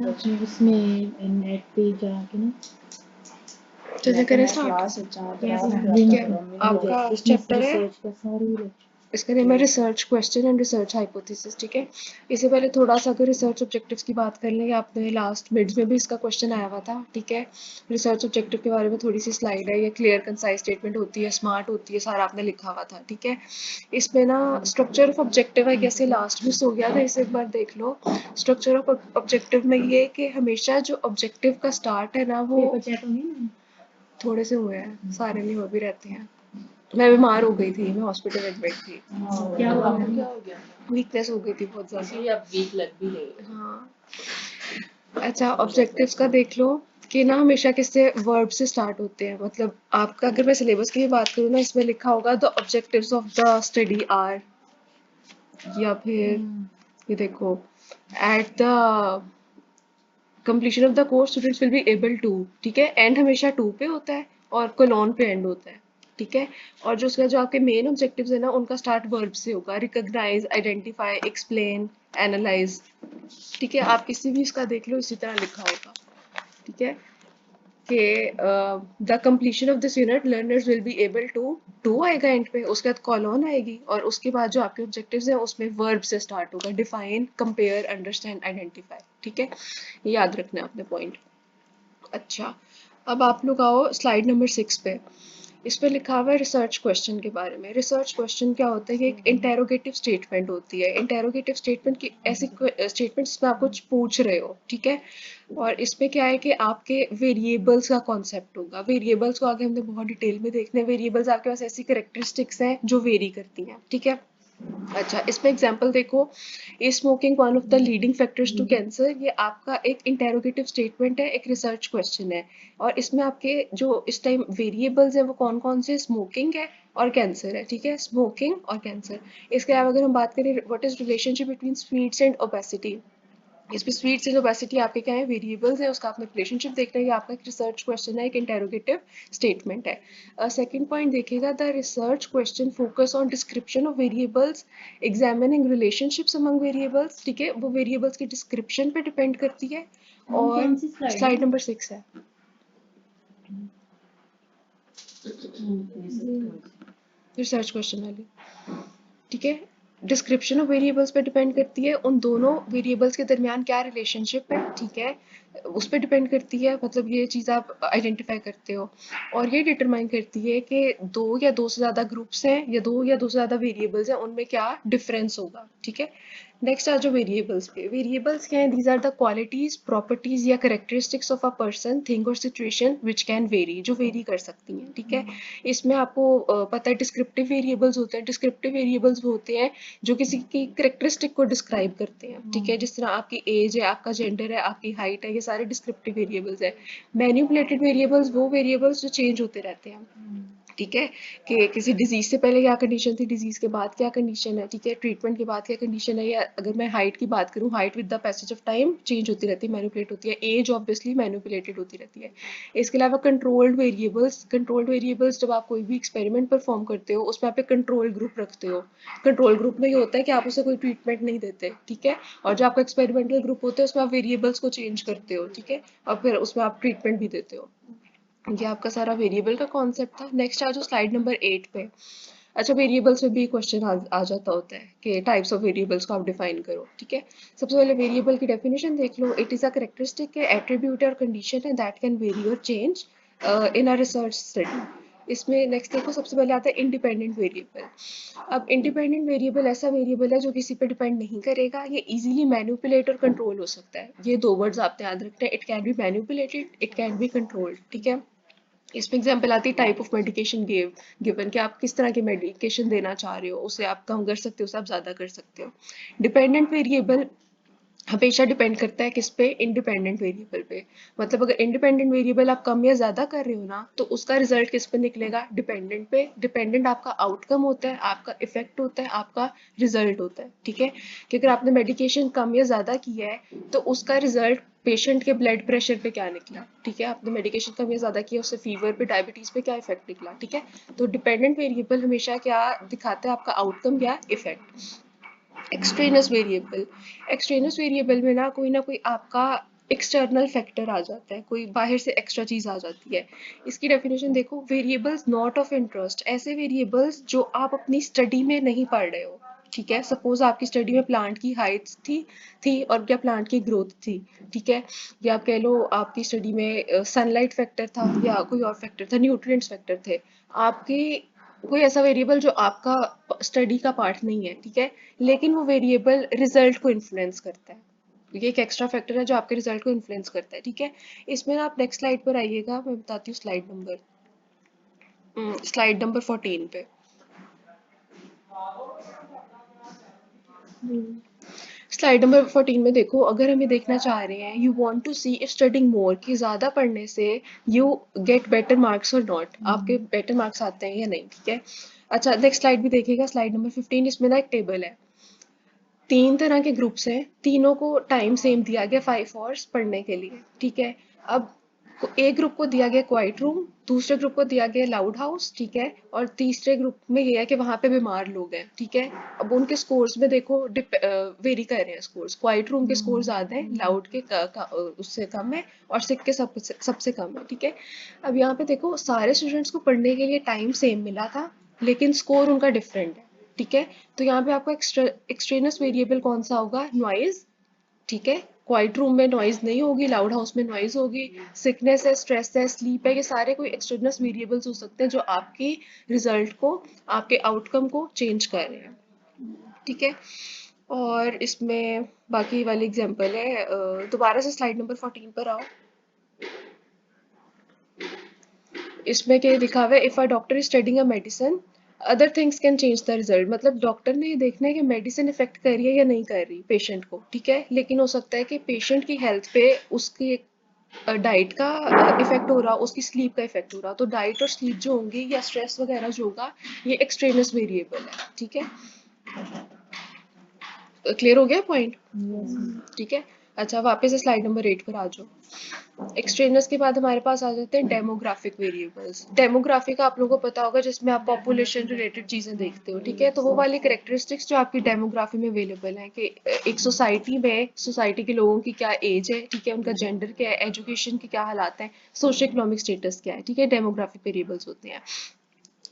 इसमें नेट पे जाके ना चलिए करें स्टार्ट। ठीक है, आपका चैप्टर है, इसका नेम है research question and research hypothesis. ठीक है, इससे पहले थोड़ा सा अगर रिसर्च ऑब्जेक्टिव्स की बात कर लें, आपने लास्ट मिड्स में भी इसका क्वेश्चन आया हुआ था। ठीक है, रिसर्च ऑब्जेक्टिव के बारे में थोड़ी सी स्लाइड है, ये क्लियर कंसाइज स्टेटमेंट होती है, स्मार्ट होती है, सारा आपने लिखा हुआ था। ठीक है, इसमें ना स्ट्रक्चर ऑफ ऑब्जेक्टिव है, कैसे लास्ट मिस हो गया था, इसे एक बार देख लो। स्ट्रक्चर ऑफ ऑब्जेक्टिव में ये कि हमेशा जो ऑब्जेक्टिव का स्टार्ट है ना, वो थोड़े से हुए हैं, सारे नहीं हो भी रहते हैं। मैं बीमार हो गई थी, मैं हॉस्पिटल एडमिट थी। क्या हुआ? वीकनेस हो गई थी बहुत ज्यादा। इसलिए अब वीक लग भी रही है। हाँ, अच्छा ऑब्जेक्टिव्स का देख लो कि ना हमेशा किससे वर्ब से स्टार्ट होते हैं। मतलब आपका अगर मैं सिलेबस की भी बात करूँ ना, इसमें लिखा होगा the objectives of the study are, या फिर ये देखो at the completion of the course students will be able to. ठीक है, एंड हमेशा टू पे होता है और कोलोन पे एंड होता है। ठीक है, और जो उसका जो आपके मेन ऑब्जेक्टिव्स है ना, उनका स्टार्ट वर्ब से होगा, रिकॉग्नाइज, आइडेंटिफाई, एक्सप्लेन, एनालाइज। ठीक है, आप किसी भी इसका देख लो, इसी तरह लिखा होगा। ठीक है, कि the completion of this unit learners will be able to आएगा एंड पे, उसके बाद कॉलोन आएगी, और उसके बाद जो आपके ऑब्जेक्टिव्स हैं उसमें वर्ब से स्टार्ट होगा, डिफाइन, कंपेयर, अंडरस्टैंड, आइडेंटिफाई। ठीक है, ये याद रखना है अपने पॉइंट। अच्छा, अब आप लोग आओ स्लाइड नंबर 6 पे। इस पे लिखा हुआ है रिसर्च क्वेश्चन के बारे में। रिसर्च क्वेश्चन क्या होता है कि एक इंटेरोगेटिव स्टेटमेंट होती है। इंटेरोगेटिव स्टेटमेंट की ऐसी स्टेटमेंट जिसमें आप कुछ पूछ रहे हो। ठीक है, और इसमें क्या है कि आपके वेरिएबल्स का कॉन्सेप्ट होगा। वेरिएबल्स को आगे हमने बहुत डिटेल में देखना है। वेरिएबल्स आपके पास ऐसी कैरेक्टरिस्टिक्स हैं जो वेरी करती हैं। ठीक है, अच्छा इसमें एग्जांपल देखो, is smoking one of the leading factors to cancer. ये आपका एक इंटेरोगेटिव स्टेटमेंट है, एक रिसर्च क्वेश्चन है, और इसमें आपके जो इस टाइम वेरिएबल्स हैं वो कौन कौन से, स्मोकिंग है और कैंसर है। ठीक है, स्मोकिंग और कैंसर। इसके अलावा अगर हम बात करें what is relationship between sweets and obesity, इसमें स्वीट्स एंड ओबेसिटी आपके क्या है, वेरिएबल्स है, उसका आपने रिलेशनशिप देखना है। ये आपका एक रिसर्च क्वेश्चन है, एक इंटेरोगेटिव स्टेटमेंट है। सेकंड पॉइंट देखिएगा, the research question focus on description of variables, examining relationships among variables. ठीक है, वो वेरिएबल्स की डिस्क्रिप्शन पे डिपेंड करती है। और स्लाइड नंबर 6 है, रिसर्च क्वेश्चन वाली। ठीक है, डिस्क्रिप्शन ऑफ वेरिएबल्स पे डिपेंड करती है, उन दोनों वेरिएबल्स के दरमियान क्या रिलेशनशिप है। ठीक है, उस पर डिपेंड करती है, मतलब ये चीज़ आप आइडेंटिफाई करते हो, और ये डिटरमाइन करती है कि दो या दो से ज़्यादा ग्रुप्स हैं या दो या दो से ज़्यादा वेरिएबल्स हैं, उनमें क्या डिफरेंस होगा। ठीक है, नेक्स्ट आ जाओ वेरिएबल्स पे। वेरिएबल्स क्या है, these are the qualities, properties या characteristics of a person, thing और सिचुएशन विच कैन वेरी, जो वेरी कर सकती हैं। ठीक है, इसमें आपको पता है डिस्क्रिप्टिव वेरिएबल्स होते हैं। डिस्क्रिप्टिव वेरिएबल्स वो होते हैं जो किसी की कैरेक्टरिस्टिक को डिस्क्राइब करते हैं। ठीक है, जिस तरह आपकी एज है, आपका जेंडर है, आपकी हाइट है, ये सारे डिस्क्रिप्टिव वेरिएबल्स है। मैनिपुलेटेड वेरिएबल्स वो वेरिएबल्स जो चेंज होते रहते हैं। ठीक है, कि किसी डिजीज से पहले क्या कंडीशन थी, डिजीज के बाद क्या कंडीशन है। ठीक है, ट्रीटमेंट के बाद क्या कंडीशन है, या अगर मैं हाइट की बात करूँ, height with the passage of time change होती रहती है, मैनिपुलेट होती है। एज ऑब्वियसली मैनिपुलेटेड होती रहती है। इसके अलावा कंट्रोल्ड वेरिएबल्स, कंट्रोल्ड वेरिएबल्स जब आप कोई भी एक्सपेरिमेंट परफॉर्म करते हो, उसमें आप एक कंट्रोल ग्रुप रखते हो। कंट्रोल ग्रुप में ये होता है कि आप उसे कोई ट्रीटमेंट नहीं देते। ठीक है, और जो आपका एक्सपेरिमेंटल ग्रुप होता है उसमें आप वेरिएबल्स को चेंज करते हो। ठीक है, और फिर उसमें आप ट्रीटमेंट भी देते हो। ये आपका सारा वेरिएबल का कॉन्सेप्ट था। नेक्स्ट आ जाओ स्लाइड नंबर 8 पे। अच्छा, वेरिएबल्स में भी क्वेश्चन आ जाता होता है कि टाइप्स ऑफ वेरिएबल्स को आप डिफाइन करो। ठीक है, सबसे पहले वेरिएबल की डेफिनेशन देख लो। It is a characteristic, attribute और कंडीशन है दैट कैन वेरी और change in a research study. इसमें नेक्स्ट देखो, सबसे पहले आता है इंडिपेंडेंट वेरिएबल। अब इंडिपेंडेंट वेरिएबल ऐसा वेरिएबल है जो किसी पे डिपेंड नहीं करेगा, ये इजीली मैनिपुलेट और कंट्रोल हो सकता है। ये दो वर्ड्स आपने याद रखते हैं, it can be manipulated, it can be controlled. ठीक है, इसमें एग्जाम्पल आती है टाइप ऑफ मेडिकेशन गिवन, कि आप किस तरह की मेडिकेशन देना चाह रहे हो, उसे आप कम कर सकते हो, उसे आप ज़्यादा कर सकते हो। डिपेंडेंट वेरिएबल हमेशा डिपेंड करता है किस पे, इंडिपेंडेंट वेरिएबल पे। मतलब अगर इंडिपेंडेंट वेरिएबल आप कम या ज्यादा कर रहे हो ना, तो उसका रिजल्ट किस पे निकलेगा, डिपेंडेंट पे। डिपेंडेंट आपका आउटकम होता है, आपका इफेक्ट होता है, आपका रिजल्ट होता है। ठीक है, कि अगर आपने मेडिकेशन कम या ज्यादा किया है तो उसका रिजल्ट पेशेंट के ब्लड प्रेशर पे क्या निकला। ठीक है, आपने मेडिकेशन कम या ज्यादा किया, उससे फीवर पे, डायबिटीज पे क्या इफेक्ट निकला। ठीक है, तो डिपेंडेंट वेरिएबल हमेशा क्या दिखाता है, आपका आउटकम या इफेक्ट। एक्सट्रेनस वेरिएबल, एक्सट्रेनस वेरिएबल में ना कोई आपका एक्सटर्नल फैक्टर आ जाता है, कोई बाहर से एक्स्ट्रा चीज आ जाती है। इसकी डेफिनेशन देखो, वेरिएबल्स नॉट ऑफ इंटरेस्ट, ऐसे वेरिएबल्स जो आप अपनी स्टडी में नहीं पढ़ रहे हो। ठीक है, सपोज आपकी स्टडी में प्लांट की हाइट थी और क्या प्लांट की ग्रोथ थी। ठीक है, या आप कह लो आपकी स्टडी में सनलाइट फैक्टर था या कोई और फैक्टर था, न्यूट्रिएंट्स फैक्टर थे। आपकी कोई ऐसा वेरिएबल जो आपका स्टडी का पार्ट नहीं है, ठीक है, लेकिन वो वेरिएबल रिजल्ट को इन्फ्लुएंस करता है। ये एक एक्स्ट्रा फैक्टर है जो आपके रिजल्ट को इन्फ्लुएंस करता है। ठीक है, इसमें ना आप नेक्स्ट स्लाइड पर आइएगा, मैं बताती हूँ स्लाइड नंबर 14 पे। स्लाइड नंबर 14 में देखो, अगर हम ये देखना चाह रहे हैं, you want to see if studying more, कि ज़्यादा पढ़ने से यू गेट बेटर मार्क्स और नॉट, आपके बेटर मार्क्स आते हैं या नहीं। ठीक है, अच्छा नेक्स्ट स्लाइड भी देखिएगा, स्लाइड नंबर 15। इसमें ना एक टेबल है, 3 तरह के ग्रुप्स हैं, तीनों को टाइम सेम दिया गया 5 आवर्स पढ़ने के लिए। ठीक है, अब एक ग्रुप को दिया गया क्वाइट रूम, दूसरे ग्रुप को दिया गया लाउड हाउस। ठीक है, और तीसरे ग्रुप में ये है कि वहां पे बीमार लोग हैं। ठीक है, अब उनके स्कोर्स में देखो वेरी कर रहे हैं स्कोर्स, क्वाइट रूम के स्कोर ज्यादा है, लाउड के उससे कम है, और सिक के सबसे कम है। ठीक है, अब यहाँ पे देखो सारे स्टूडेंट्स को पढ़ने के लिए टाइम सेम मिला था, लेकिन स्कोर उनका डिफरेंट है। ठीक है, तो यहाँ पे आपका एक्सट्रेनस वेरिएबल कौन सा होगा? नॉइज। ठीक है, क्वाइट रूम में नॉइज नहीं होगी, लाउड हाउस में नॉइज होगी। सिकनेस है, स्ट्रेस है, स्लीप है, ये सारे कोई एक्सटर्नस वेरिएबल्स हो सकते हैं जो आपकी रिजल्ट को, आपके आउटकम को चेंज कर रहे हैं। ठीक है, और इसमें बाकी वाली एग्जांपल है, दोबारा से स्लाइड नंबर 14 पर आओ। इसमें क्या लिखा हुआ है, if a doctor is studying a medicine, other things can change the result. मतलब डॉक्टर ने ये देखना है कि मेडिसिन इफेक्ट कर रही है या नहीं कर रही पेशेंट को। ठीक है, लेकिन हो सकता है कि पेशेंट की हेल्थ पे उसकी डाइट का इफेक्ट हो रहा, उसकी स्लीप का इफेक्ट हो रहा। तो डाइट और स्लीप जो होंगी या स्ट्रेस वगैरह जो होगा, ये एक्सट्रेनस वेरिएबल है। ठीक है, क्लियर हो गया पॉइंट? ठीक है, अच्छा वापस से स्लाइड नंबर 8 पर आ जाओ। एक्सट्रेनस के बाद हमारे पास आ जाते हैं डेमोग्राफिक वेरिएबल्स। डेमोग्राफिक आप लोगों को पता होगा, जिसमें आप पॉपुलेशन रिलेटेड चीजें देखते हो। ठीक है, तो वो वाली करेक्टरिस्टिक्स जो आपकी डेमोग्राफी में अवेलेबल है, कि एक सोसाइटी में सोसाइटी के लोगों की क्या एज है, ठीक है, उनका जेंडर क्या है, एजुकेशन के क्या हालात हैं, सोशो इकोनॉमिक स्टेटस क्या है। ठीक है, डेमोग्राफिक वेरिएबल्स होते हैं।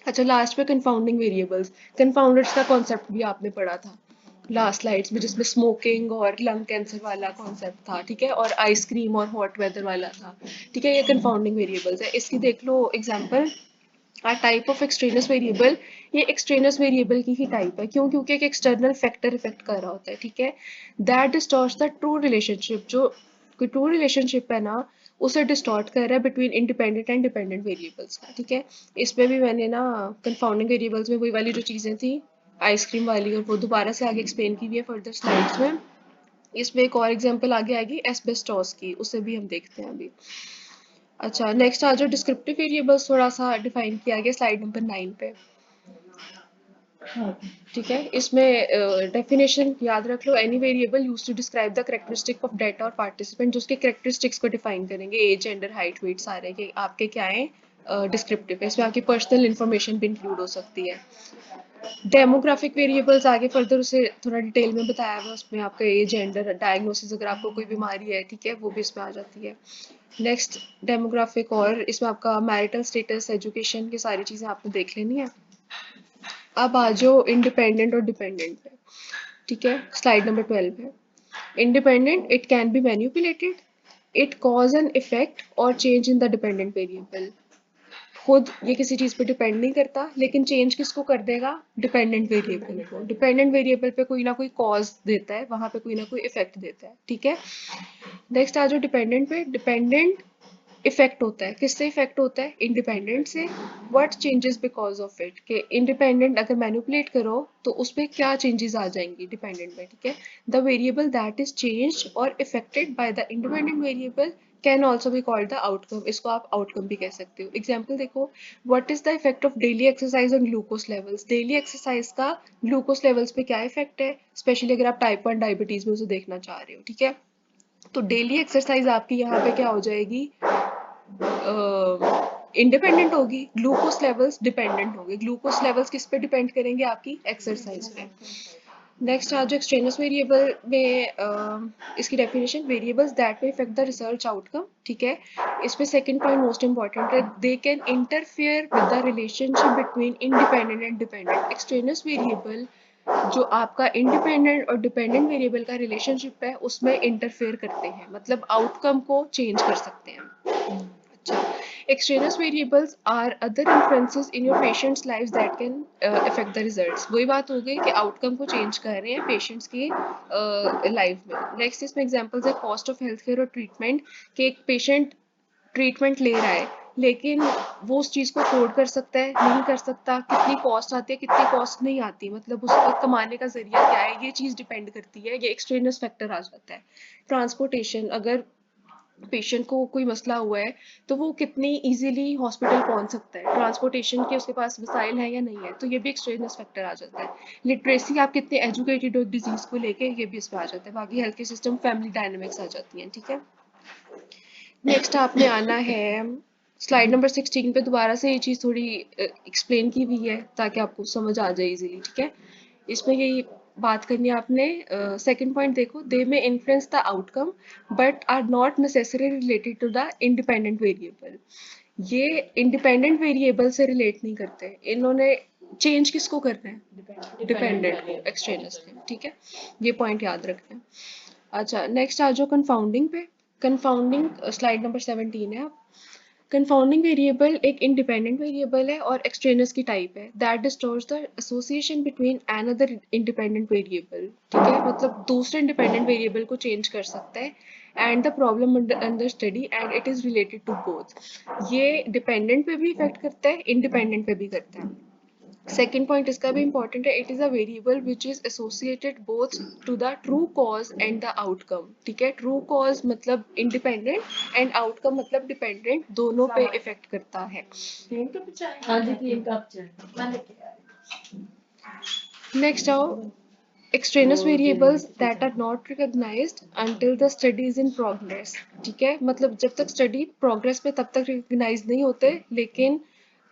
अच्छा लास्ट में कंफाउंडिंग वेरिएबल्स, कंफाउंडर्स का कॉन्सेप्ट भी आपने पढ़ा था लास्ट स्लाइड्स में, जिसमें स्मोकिंग और लंग कैंसर वाला कॉन्सेप्ट था। ठीक है, और आइसक्रीम और हॉट वेदर वाला था। ठीक है, ये कंफाउंडिंग वेरिएबल्स है। इसकी देख लो example, a type of extraneous variable, ये एक्सट्रेनस वेरिएबल की ही टाइप है। क्यों? क्योंकि एक एक्सटर्नल फैक्टर इफेक्ट कर रहा होता है। ठीक है, that distorts the true relationship, जो कोई ट्रू रिलेशनशिप है ना, उसे डिस्टॉर्ट कर रहा है between independent and dependent variables का। ठीक है, इसमें भी मैंने ना कंफाउंडिंग वेरिएबल्स में वही वाली जो चीजें थी आइसक्रीम वाली, और वो दोबारा से आगे एक्सप्लेन की हुई है फर्दर स्लाइड्स में। इसमें एक और एग्जांपल आगे आएगी एस्बेस्टोस की, उसे भी हम देखते हैं अभी। अच्छा नेक्स्ट आ जाओ, डिस्क्रिप्टिव वेरिएबल्स थोड़ा सा डिफाइन किया गया स्लाइड नंबर 9 पे। ठीक है, इसमें डेफिनेशन याद रख लो, any variable use to describe the characteristic of data और पार्टिसिपेंट, जो उसके कैरेक्टरिस्टिक्स को डिफाइन करेंगे, एज जेंडर हाइट वेट सारे के आपके क्या है डिस्क्रिप्टिव है। इसमें आपकी पर्सनल इन्फॉर्मेशन भी इंक्लूड हो सकती है। डेमोग्राफिक वेरिएबल्स आगे फर्दर उसे थोड़ा डिटेल में बताया हुआ, उसमें आपका एज जेंडर डायग्नोसिस, अगर आपको कोई बीमारी है, ठीक है, वो भी इसमें आ जाती है। नेक्स्ट डेमोग्राफिक, और इसमें आपका मैरिटल स्टेटस, एजुकेशन, की सारी चीज़ें आपने देख लेनी है। अब आ जाओ इंडिपेंडेंट और डिपेंडेंट पे। ठीक है, स्लाइड नंबर 12 है। Independent, it can be manipulated, it cause an effect और change in the dependent variable. खुद ये किसी चीज पे डिपेंड नहीं करता, लेकिन चेंज किसको कर देगा? डिपेंडेंट वेरिएबल को। डिपेंडेंट वेरिएबल पे कोई ना कोई कॉज देता है, वहां पे कोई ना कोई इफेक्ट देता है। ठीक है, नेक्स्ट आ जाओ डिपेंडेंट पे। डिपेंडेंट इफेक्ट होता है, किससे इफेक्ट होता है? इंडिपेंडेंट से। What changes because of it, कि इंडिपेंडेंट अगर मैनिपुलेट करो तो उसमें क्या चेंजेस आ जाएंगी डिपेंडेंट में। ठीक है, the variable that is changed और effected by the independent variable can also be called the outcome. इसको आप आउटकम भी कह सकते हो। एग्जाम्पल देखो, what is the effect of daily exercise on glucose levels. Daily exercise का ग्लूकोज लेवल्स पे क्या इफेक्ट है, स्पेशली अगर आप टाइप 1 डायबिटीज में उसे देखना चाह रहे हो। ठीक है, तो डेली एक्सरसाइज आपकी यहाँ पे क्या हो जाएगी? इंडिपेंडेंट होगी, ग्लूकोज लेवल्स डिपेंडेंट होंगे। ग्लूकोज लेवल्स किस पे डिपेंड करेंगे? आपकी एक्सरसाइज पे। नेक्स्ट आज एक्सट्रेनियस वेरिएबल में इसकी डेफिनेशन, वेरिएबल्स दैट में इफेक्ट द रिसर्च आउटकम, ठीक है। इसमें सेकंड पॉइंट मोस्ट इंपॉर्टेंट है, they can interfere with the relationship between independent and dependent. Extraneous variable जो आपका इंडिपेंडेंट और डिपेंडेंट वेरिएबल का रिलेशनशिप है उसमें इंटरफेयर करते हैं, मतलब आउटकम को चेंज कर सकते हैं। अच्छा, extraneous variables are other influences in your patient's lives that can affect the results। वही बात हो गई कि आउटकम को चेंज कर रहे हैं पेशेंट्स की लाइफ में। नेक्स्ट इसमें एग्जांपल्स है कॉस्ट ऑफ हेल्थ केयर और ट्रीटमेंट, कि एक पेशेंट ट्रीटमेंट ले रहा है लेकिन वो उस चीज़ को अफोर्ड कर सकता है नहीं कर सकता, कितनी कॉस्ट आती है कितनी कॉस्ट नहीं आती, मतलब उसका कमाने का जरिया क्या है, ये चीज़ डिपेंड करती है, ये एक्सट्रेनियस फैक्टर आ जाता है। ट्रांसपोर्टेशन, अगर पेशेंट को कोई मसला हुआ है तो वो कितनी इजीली हॉस्पिटल पहुंच सकता है, ट्रांसपोर्टेशन के उसके पास वसाइल है या नहीं है, तो ये भी एक्सट्रेनियस फैक्टर आ जाता है। लिटरेसी, आप कितने एजुकेटेड हो डिजीज को लेके, ये भी इसमें आ जाता है। बाकी health care system, family dynamics आ जाती हैं, ठीक है। नेक्स्ट आपने आना है स्लाइड नंबर 16 पे, दोबारा से ये चीज़ थोड़ी एक्सप्लेन की हुई है ताकि आपको समझ आ जाए इजीली, ठीक है। इसमें यही बात करनी है आपने। सेकंड पॉइंट देखो, they may influence the outcome but are not necessary related to the independent variable. ये इंडिपेंडेंट वेरिएबल से रिलेट नहीं करते, इन्होंने चेंज किसको करना है, डिपेंडेंट को, एक्सट्रेनियस के, ठीक है। ये पॉइंट याद रखना है। अच्छा, नेक्स्ट आ जाओ कंफाउंडिंग पे। कंफाउंडिंग स्लाइड नंबर 17 है। कंफाउंडिंग वेरिएबल एक इंडिपेंडेंट वेरिएबल है और एक्सट्रेनियस की टाइप है that distorts the association between another independent variable, ठीक है। मतलब दूसरे इंडिपेंडेंट वेरिएबल को चेंज कर सकता है and the problem under study and it is related to both. ये डिपेंडेंट पे भी इफेक्ट करता है, इंडिपेंडेंट पे भी करता है। सेकेंड पॉइंट इसका भी इंपॉर्टेंट है, it is a variable which is associated both to the true cause and the outcome, ठीक है। ट्रू कॉज मतलब इंडिपेंडेंट एंड आउटकम मतलब डिपेंडेंट, दोनों पे इफेक्ट करता है। नेक्स्ट आओ extraneous variables that are not recognized until the study is in progress, ठीक है। मतलब जब तक स्टडी प्रोग्रेस में तब तक रिकग्नाइज नहीं होते, लेकिन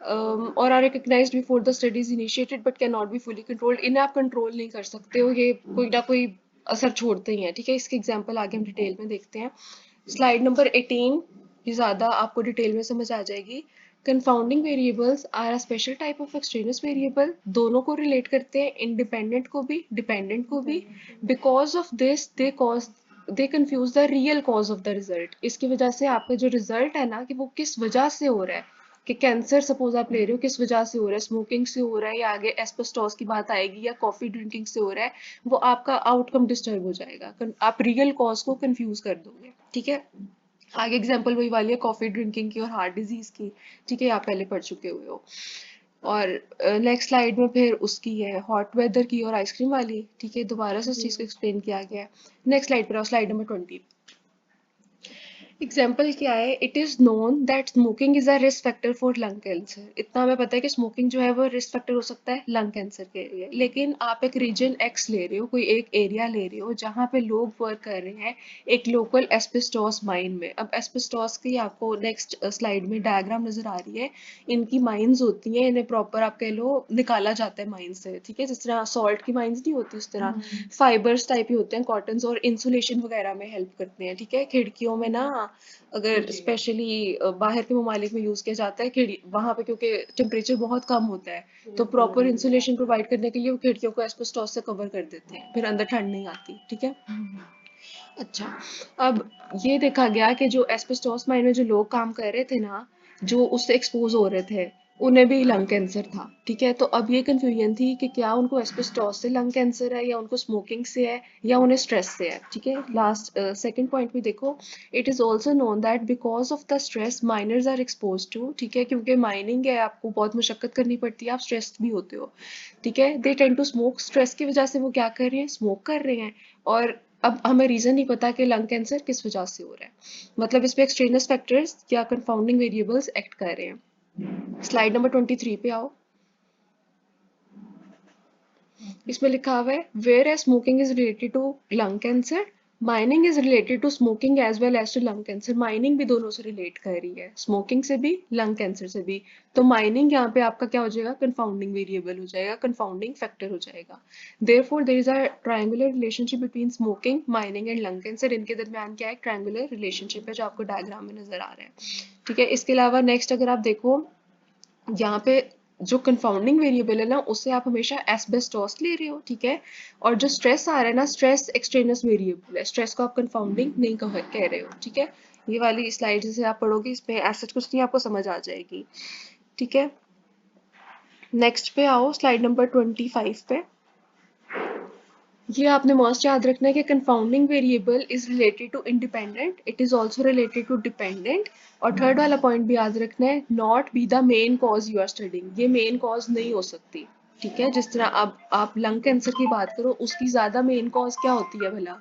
और are recognized before the study is initiated but can not be fully controlled. इन्हें आप कंट्रोल नहीं कर सकते हो, ये कोई ना कोई असर छोड़ते ही हैं, ठीक है। इसके एग्जाम्पल आगे हम डिटेल में देखते हैं। स्लाइड नंबर 18, ये ज़्यादा आपको डिटेल में समझ आ जाएगी। Confounding variables are a special type of extraneous variable, दोनों को रिलेट करते हैं, इंडिपेंडेंट को भी डिपेंडेंट को भी। Because of this they confuse the real cause of the result. इसकी वजह से आपका जो रिजल्ट है ना, कि वो किस वजह से हो रहा है, कि कैंसर सपोज आप ले रहे हो, किस वजह से हो रहा है, स्मोकिंग से हो रहा है या आगे एस्बेस्टोस की बात आएगी या कॉफी ड्रिंकिंग से हो रहा है, वो आपका आउटकम डिस्टर्ब हो जाएगा, आप रियल कॉज को कंफ्यूज कर दोगे, ठीक है। आगे एग्जांपल वही वाली है कॉफी ड्रिंकिंग की और हार्ट डिजीज की, ठीक है, आप पहले पढ़ चुके हुए हो। और नेक्स्ट स्लाइड में फिर उसकी है हॉट वेदर की और आइसक्रीम वाली, ठीक है, दोबारा से उस चीज़ को एक्सप्लेन किया गया है। नेक्स्ट स्लाइड पर आओ, स्लाइड नंबर 20। एग्जाम्पल क्या है, it is known that smoking is a risk factor for lung cancer. इतना हमें पता है कि स्मोकिंग जो है वो रिस्क फैक्टर हो सकता है लंग कैंसर के लिए, लेकिन आप एक रीजन एक्स ले रहे हो, कोई एक एरिया ले रहे हो जहाँ पे लोग वर्क कर रहे हैं एक लोकल एस्बेस्टोस माइन में। अब एस्बेस्टोस की आपको नेक्स्ट स्लाइड में डायग्राम नजर आ रही है, इनकी माइंस होती हैं, इन्हें प्रॉपर आप कह लो निकाला जाता है माइन से, ठीक है। जिस तरह सॉल्ट की माइंस नहीं होती उस तरह फाइबर्स टाइप ही होते हैं, कॉटन्स, और इंसुलेशन वगैरह में हेल्प करते हैं, ठीक है। खिड़कियों में ना, अगर स्पेशली बाहर के ममालिक में यूज किया जाता है खिड़की, वहां पे क्योंकि टेम्परेचर बहुत कम होता है तो प्रॉपर इंसुलेशन प्रोवाइड करने के लिए वो खिड़कियों को एस्बेस्टोस से कवर कर देते हैं, फिर अंदर ठंड नहीं आती, ठीक है। अच्छा, अब ये देखा गया कि जो एस्बेस्टोस माइन में जो लोग काम कर रहे थे ना, जो उससे एक्सपोज हो रहे थे, उन्हें भी लंग कैंसर था, ठीक है। तो अब ये कंफ्यूजन थी कि क्या उनको एस्बेस्टोस से लंग कैंसर है या उनको स्मोकिंग से है या उन्हें स्ट्रेस से है, ठीक है। लास्ट सेकंड पॉइंट भी देखो, it is also known that because of the stress miners are expose to, ठीक है, क्योंकि माइनिंग है, आपको बहुत मशक्कत करनी पड़ती है, आप स्ट्रेस्ड भी होते हो, ठीक है। They tend to smoke, stress की वजह से वो क्या कर रहे हैं, स्मोक कर रहे हैं। और अब हमें रीजन नहीं पता कि लंग कैंसर किस वजह से हो रहा है, मतलब इस पे एक्सट्रेनियस फैक्टर्स या कंफाउंडिंग वेरिएबल्स एक्ट कर रहे हैं। स्लाइड नंबर 23 पे आओ। इसमें लिखा हुआ है whereas smoking is related to lung cancer mining is related to smoking as well as to lung cancer. Mining भी दोनों से रिलेट कर रही है, स्मोकिंग से भी, लंग कैंसर से भी। तो माइनिंग यहाँ पे आपका क्या हो जाएगा, कंफाउंडिंग वेरिएबल हो जाएगा, कंफाउंडिंग फैक्टर हो जाएगा। Therefore there is a triangular relationship between smoking, mining and lung cancer. इनके दरमियान क्या है, ट्रायंगुलर रिलेशनशिप है जो आपको डायग्राम में नजर आ रहा है। ठीक है, इसके अलावा नेक्स्ट अगर आप देखो यहाँ पे जो कंफाउंडिंग वेरिएबल है ना, उससे आप हमेशा एस्बेस्टोस ले रहे हो। ठीक है, और जो स्ट्रेस आ रहा है ना, स्ट्रेस एक्सट्रेनस वेरिएबल है, स्ट्रेस को आप कंफाउंडिंग नहीं कह रहे हो। ठीक है, ये वाली स्लाइड जैसे आप पढ़ोगे इसमें ऐसा कुछ नहीं, आपको समझ आ जाएगी। ठीक है, नेक्स्ट पे आओ, स्लाइड नंबर 25 पे। ये आपने मस्ट याद रखना है कि confounding variable is related to independent, it is also related to dependent. और थर्ड वाला पॉइंट भी याद रखना है, not be the main cause you are studying. ये मेन कॉज नहीं हो सकती। ठीक है, जिस तरह आप लंग कैंसर की बात करो, उसकी ज्यादा मेन कॉज क्या होती है भला,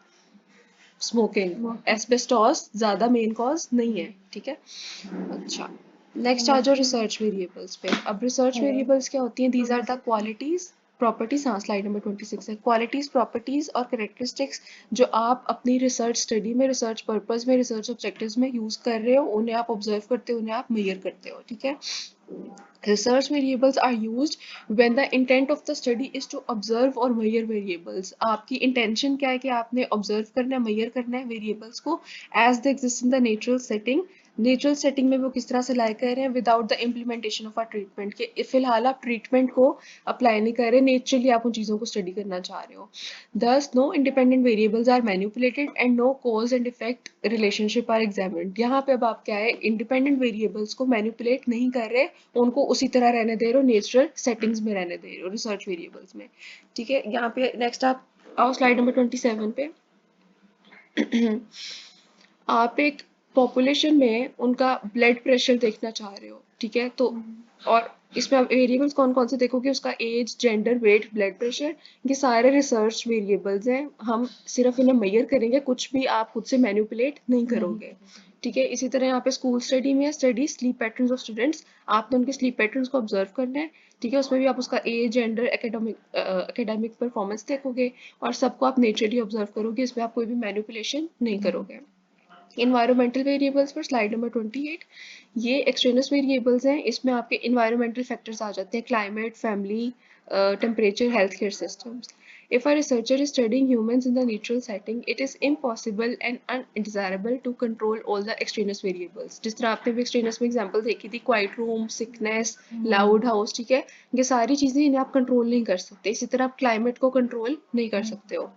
स्मोकिंग। एस्बेस्टोस ज्यादा मेन कॉज नहीं है। ठीक है, अच्छा नेक्स्ट आ जाओ रिसर्च वेरिएबल्स पे। अब रिसर्च वेरिएबल्स क्या होती हैं, these are the qualities properties. हाँ, स्लाइड नंबर 26 है। क्वालिटीज, प्रॉपर्टीज और कैरेक्टरिस्टिक्स जो आप अपनी रिसर्च स्टडी में, रिसर्च पर्पस में, रिसर्च ऑब्जेक्टिव्स में यूज कर रहे हो, उन्हें आप ऑब्जर्व करते हो, उन्हें आप मेजर करते हो। ठीक है, research variables are used when the intent of the study is to observe or measure variables। आपकी intention क्या है कि आपने observe करना है, measure करना है variables को as they exist in the natural setting। Natural setting में वो किस तरह से लाई कर रहे हैं, without the implementation of a treatment, के फिलहाल आप ट्रीटमेंट को अप्लाई नहीं कर रहे, नेचुरली आप उन चीज़ों को स्टडी करना चाह रहे हो। Thus, no independent variables are manipulated and no cause and effect relationship are examined। यहाँ पे अब आप क्या है, इंडिपेंडेंट वेरिएबल्स को मैनिपुलेट नहीं कर रहे, उनको उसी तरह रहने दे रहे हो, नेचुरल सेटिंग्स में रहने दे रहे हो रिसर्च वेरिएबल्स में। ठीक है, यहाँ पे नेक्स्ट आप आओ स्लाइड नंबर 27 पे। आप एक पॉपुलेशन में उनका ब्लड प्रेशर देखना चाह रहे हो। ठीक है, तो और इसमें आप वेरिएबल्स कौन कौन से देखोगे, उसका age, gender, weight, blood pressure, ये सारे रिसर्च वेरिएबल्स हैं। हम सिर्फ इन्हें मेजर करेंगे, कुछ भी आप खुद से मैनिपुलेट नहीं करोगे। ठीक है, इसी तरह यहाँ पे स्कूल स्टडी में study sleep patterns of students, आपने उनके स्लीप पैटर्न्स को ऑब्जर्व करना है। ठीक है, उसमें भी आप उसका एज, जेंडर, एकेडमिक परफॉर्मेंस देखोगे और सबको आप नेचुरली ऑब्जर्व करोगे, इसमें आप कोई भी मैनिपुलेशन नहीं करोगे। इन्वायरमेंटल वेरिएबल्स पर स्लाइड नंबर 28, ये एक्सट्रेनस वेरिएबल्स हैं, इसमें आपके इन्वायरमेंटल फैक्टर्स आ जाते हैं, climate, family, temperature, health care systems. If a researcher is studying humans in the natural setting, it is impossible and undesirable to control all the extraneous variables। जिस तरह आपने भी extraneous में एग्जांपल देखी थी, quiet room, sickness, loud house. ठीक है, ये सारी चीजें इन्हें आप कंट्रोल नहीं कर सकते। इसी तरह आप क्लाइमेट को कंट्रोल नहीं कर सकते हो।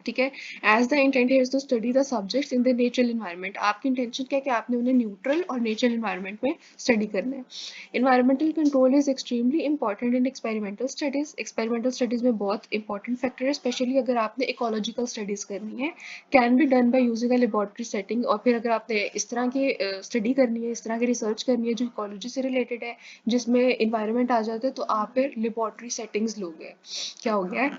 ठीक है, एज द इंटेंट है to study the subjects in the natural environment. आपकी इंटेंशन क्या है कि आपने उन्हें न्यूट्रल और नेचुरल इन्वायरमेंट में स्टडी करना है। Environmental control is extremely important in experimental studies. Experimental studies में बहुत इंपॉर्टेंट फैक्टर है, स्पेशली अगर आपने इकोलॉजिकल स्टडीज करनी है। Can be done by using a laboratory setting. और फिर अगर आपने इस तरह की स्टडी करनी है, इस तरह की रिसर्च करनी है जो इकोलॉजी से रिलेटेड है, जिसमें इन्वायरमेंट आ जाता है, तो आप फिर लेबोरेटरी सेटिंग्स लोगे। क्या हो गया है,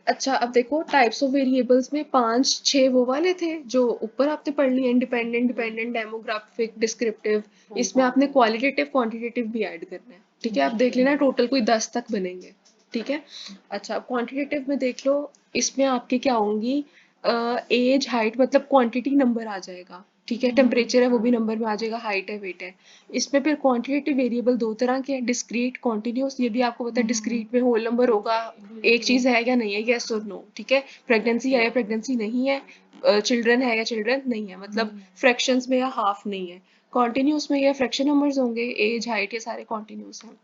अच्छा अब देखो टाइप्स ऑफ वेरिएबल्स में 5-6 वो वाले थे जो ऊपर आपने पढ़ लिए, इंडिपेंडेंट, डिपेंडेंट, डेमोग्राफिक, डिस्क्रिप्टिव। इसमें आपने क्वालिटेटिव, क्वांटिटेटिव भी ऐड करना है। ठीक है, आप देख लेना टोटल कोई 10 तक बनेंगे। ठीक है, अच्छा क्वांटिटेटिव में देख लो, इसमें आपके क्या होंगी, एज, हाइट, मतलब क्वांटिटी नंबर आ जाएगा। ठीक है, टेम्परेचर है वो भी नंबर में आ जाएगा, हाइट है, वेट है। इसमें फिर क्वांटिटेटिव वेरिएबल दो तरह के हैं, डिस्क्रीट, कॉन्टिन्यूस। ये भी आपको पता है, डिस्क्रीट में होल नंबर होगा, एक चीज है या नहीं है, यस और नो। ठीक है, प्रेगनेंसी है या प्रेगनेंसी नहीं है, चिल्ड्रन है या चिल्ड्रन नहीं है, मतलब फ्रैक्शंस में या हाफ नहीं है। कॉन्टिन्यूस में ये फ्रैक्शन नंबर्स होंगे, एज, हाइट, ये सारे कॉन्टिन्यूस हैं।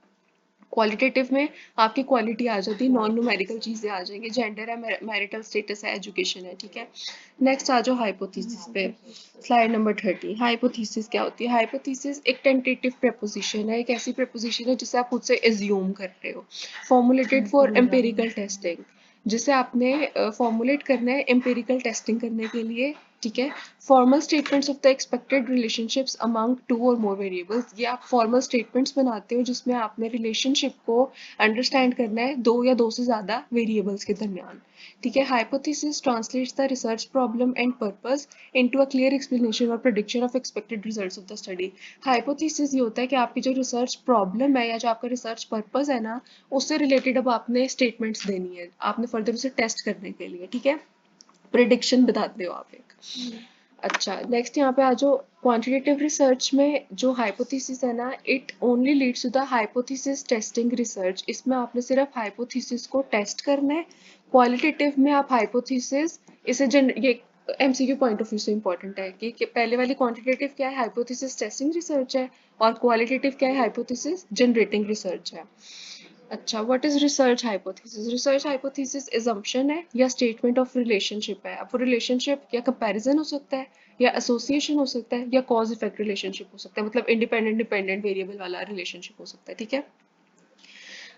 क्वालिटेटिव में आपकी क्वालिटी आ जाती है, नॉन न्यूमेरिकल चीजें आ जाएंगी, जेंडर है, मैरिटल स्टेटस है, एजुकेशन है। ठीक है, नेक्स्ट आ जाओ हाइपोथेसिस पे, स्लाइड नंबर 30। हाइपोथेसिस क्या होती है, हाइपोथेसिस एक टेंटेटिव प्रेपोजिशन है, एक ऐसी प्रेपोजिशन है जिसे आप खुद से एज्यूम कर रहे हो, फॉर्मुलेटेड फॉर एम्पेरिकल टेस्टिंग, जिसे आपने फॉर्मुलेट करना है एम्पेरिकल टेस्टिंग करने के लिए। ठीक है, formal statements of the expected relationships among 2 और मोर वेरिएबल्स। ये आप फॉर्मल स्टेटमेंट्स बनाते हो जिसमें आपने रिलेशनशिप को अंडरस्टैंड करना है 2 या 2 से ज्यादा वेरिएबल्स के दरमियान। ठीक है, hypothesis translates the research problem and purpose into a clear explanation और prediction of expected results of the study. Hypothesis ये होता है कि आपकी जो रिसर्च प्रॉब्लम है या जो आपका रिसर्च पर्पस है ना, उससे रिलेटेड अब आपने स्टेटमेंट्स देनी है, आपने फर्दर उसे टेस्ट करने के लिए। ठीक है, प्रिडिक्शन बताते हो आप एक। अच्छा, नेक्स्ट यहाँ पे आ जाओ। क्वांटिटेटिव रिसर्च में जो हाइपोथेसिस है ना, it only leads to the hypothesis testing research. इसमें आपने सिर्फ हाइपोथेसिस को टेस्ट करना है। क्वालिटेटिव में आप हाइपोथेसिस इसे ये एमसीक्यू पॉइंट ऑफ व्यू से इंपॉर्टेंट है कि पहले वाली क्वांटिटेटिव क्या है, हाइपोथेसिस टेस्टिंग रिसर्च है, और क्वालिटेटिव क्या है, हाइपोथेसिस जनरेटिंग रिसर्च है। अच्छा, what is research hypothesis? Research hypothesis assumption है या स्टेटमेंट ऑफ रिलेशनशिप है। अब वो रिलेशनशिप या कंपैरिजन हो सकता है, या एसोसिएशन हो सकता है, या कॉज इफेक्ट रिलेशनशिप हो सकता है, मतलब इंडिपेंडेंट डिपेंडेंट वेरिएबल वाला रिलेशनशिप हो सकता है, ठीक है।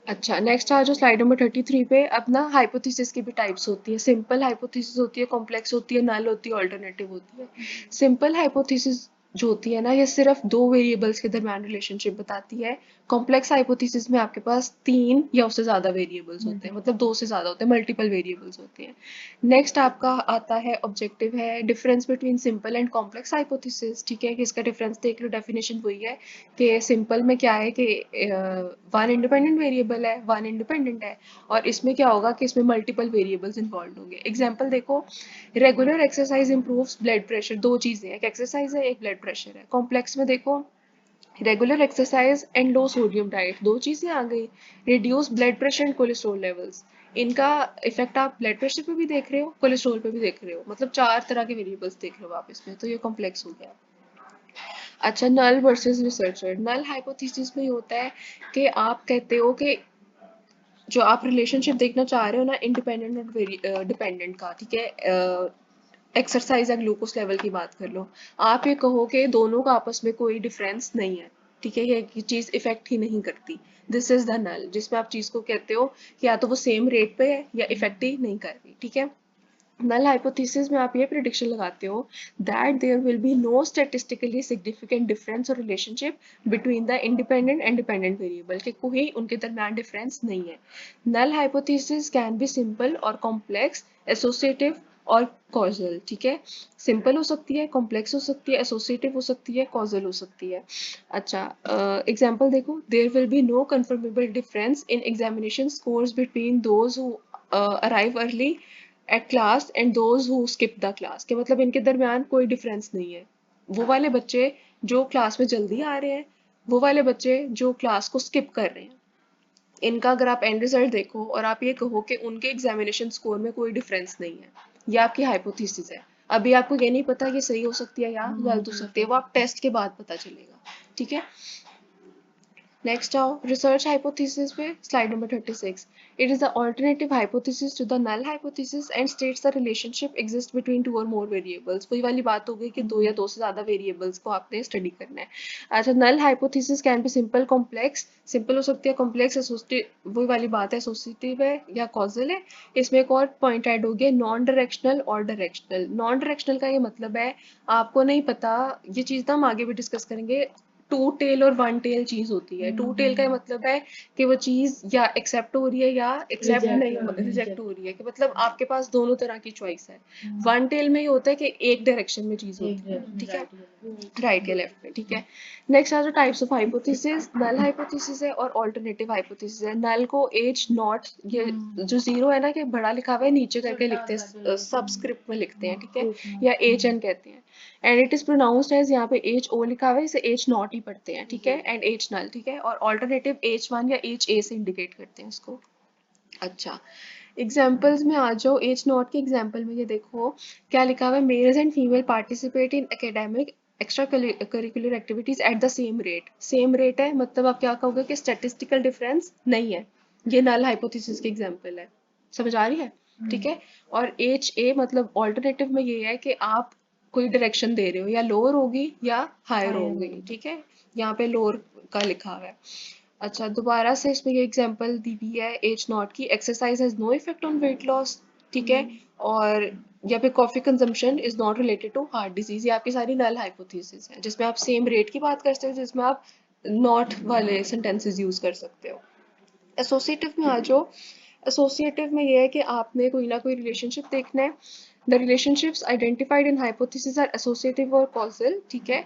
अच्छा, नेक्स्ट आ जाओ स्लाइड नंबर 33 पे। अब ना हाइपोथेसिस की भी टाइप्स होती है। सिंपल हाइपोथेसिस होती है, कॉम्प्लेक्स होती है, नल होती है, ऑल्टरनेटिव होती है। सिंपल हाइपोथेसिस जो होती है ना, ये सिर्फ दो वेरिएबल्स के दरमियान रिलेशनशिप बताती है। कॉम्प्लेक्स हाइपोथेसिस में आपके पास तीन या उससे ज्यादा वेरिएबल्स होते हैं, मतलब दो से ज्यादा होते हैं, मल्टीपल वेरिएबल्स होते हैं। नेक्स्ट आपका आता है ऑब्जेक्टिव है difference between simple and complex hypothesis, ठीक है। कि इसका डिफरेंस देख लो, डेफिनेशन वही है कि सिंपल में क्या है कि वन इंडिपेंडेंट वेरिएबल है, वन इंडिपेंडेंट है, और इसमें क्या होगा कि इसमें मल्टीपल वेरिएबल्स इन्वॉल्व होंगे। एग्जांपल देखो, regular exercise improves blood pressure, दो चीजें हैं, एक एक्सरसाइज है, एक ब्लड प्रेशर है। कॉम्प्लेक्स में देखो, regular exercise and low sodium diet, दो चीजें आ गई। Reduce blood pressure and cholesterol levels, इनका इफेक्ट आप ब्लड प्रेशर पे भी देख रहे हो, कोलेस्ट्रॉल पे भी देख रहे हो, मतलब चार तरह के वेरिएबल्स देख रहे हो आप इसमें, तो ये कॉम्प्लेक्स हो गया। अच्छा, नल वर्सेस रिसर्चर। नल हाइपोथेसिस में ये होता है कि आप कहते हो कि जो आप रिलेशनशिप देखना चाह रहे हो ना, इंडिपेंडेंट और डिपेंडेंट का, ठीक है। एक्सरसाइज या ग्लूकोज लेवल की बात कर लो, आप ये कहो कि दोनों का आपस में कोई डिफरेंस नहीं है, ठीक है, ये चीज इफेक्ट ही नहीं करती। दिस इज द नल, जिसमें आप चीज को कहते हो कि या तो वो सेम रेट पे है या इफेक्ट ही नहीं कर रही, ठीक है। नल हाइपोथेसिस में आप ये प्रिडिक्शन लगाते हो that there will be no statistically significant difference और relationship between the independent and dependent variable, कि कोई उनके दरमियान डिफरेंस नहीं है। Null hypothesis can be simple और कॉम्प्लेक्स, एसोसिएटिव और कॉजल, ठीक है। सिंपल हो सकती है, कॉम्प्लेक्स हो सकती है, एसोसिएटिव हो सकती है, कॉजल हो सकती है। अच्छा, एग्जांपल देखो, there will be no confirmable difference in examination scores between those who arrive early at class and those who skip the class, के मतलब इनके दरमियान कोई डिफरेंस नहीं है। वो वाले बच्चे जो क्लास में जल्दी आ रहे हैं, वो वाले बच्चे जो क्लास को स्किप कर रहे हैं, इनका अगर आप एंड रिजल्ट देखो और आप ये कहो कि उनके एग्जामिनेशन स्कोर में कोई डिफरेंस नहीं है, ये आपकी हाइपोथेसिस है। अभी आपको ये नहीं पता ये सही हो सकती है या गलत हो सकती है, वो आप टेस्ट के बाद पता चलेगा, ठीक है। नेक्स्ट आओ रिसर्च हाइपोथेसिस पे, slide number 36। It is the alternative hypothesis to the null hypothesis and states the relationship exist between two और मोर वेरिएबल्स। वही वाली बात हो गई कि दो या दो से ज्यादा वेरिएबल्स को आपने स्टडी करना है। अच्छा, null hypothesis can be simple, complex, simple हो सकती है, कॉम्प्लेक्स, एसोसिएटिव, वही वाली बात है, एसोसिएटिव है या कॉजल है। इसमें एक और पॉइंट ऐड हो गया, नॉन डायरेक्शनल और डायरेक्शनल। नॉन डायरेक्शनल का ये मतलब है आपको नहीं पता, ये चीज ना हम आगे भी डिस्कस करेंगे। टू टेल और वन टेल चीज होती है। टू टेल का ये मतलब है कि वो चीज या एक्सेप्ट हो रही है या एक्सेप्ट नहीं, रिजेक्ट हो रही है, कि मतलब आपके पास दोनों तरह की चॉइस है। वन टेल में ये होता है कि एक डायरेक्शन में चीज होती है, ठीक है, राइट या लेफ्ट में, ठीक है। नेक्स्ट आ जो types of hypothesis, null hypothesis है और ऑल्टरनेटिव हाइपोथेसिस है। नल को एज नॉट, ये जो जीरो है ना, कि बड़ा लिखा हुआ है नीचे करके लिखते हैं, सबस्क्रिप्ट में लिखते हैं, ठीक है, या एच एन कहते हैं। And it is pronounced as, यहाँ पे एच ओ लिखा हुआ है, इसे एच नॉट ही पढ़ते हैं, ठीक है, एंड एच नल, ठीक है। और ऑल्टरनेटिव एच वन या एच ए से इंडिकेट करते हैं इसको। अच्छा, एग्जाम्पल्स में आ जाओ। एच नॉट के एग्जाम्पल में ये देखो क्या लिखा हुआ है, mails and female participate in academic extra curricular activities at the same rate. Same rate है मतलब आप क्या कहोगे कि स्टैटिस्टिकल डिफरेंस नहीं है, ये नल हाइपोथेसिस की एग्जाम्पल है, समझ आ रही है, ठीक है। और एच ए मतलब ऑल्टरनेटिव में ये है कि आप कोई डायरेक्शन दे रहे हो, या लोअर होगी या हायर होगी, ठीक है, यहाँ पे लोअर का लिखा हुआ है। अच्छा, दोबारा से इसमें ये एग्जांपल दी हुई है एज नॉट की, exercise has no effect on weight loss, ठीक है। और या फिर coffee consumption is not related to heart disease. ये आपकी सारी नल हाइपोथेसिस है, जिसमें आप सेम रेट की बात करते हो, जिसमें आप नॉट वाले सेंटेंसेस यूज कर सकते हो। एसोसिएटिव में आ जाओ। एसोसिएटिव में ये है कि आपने कोई ना कोई रिलेशनशिप देखना है। The relationships identified in hypothesis are associative और कॉजल, ठीक है।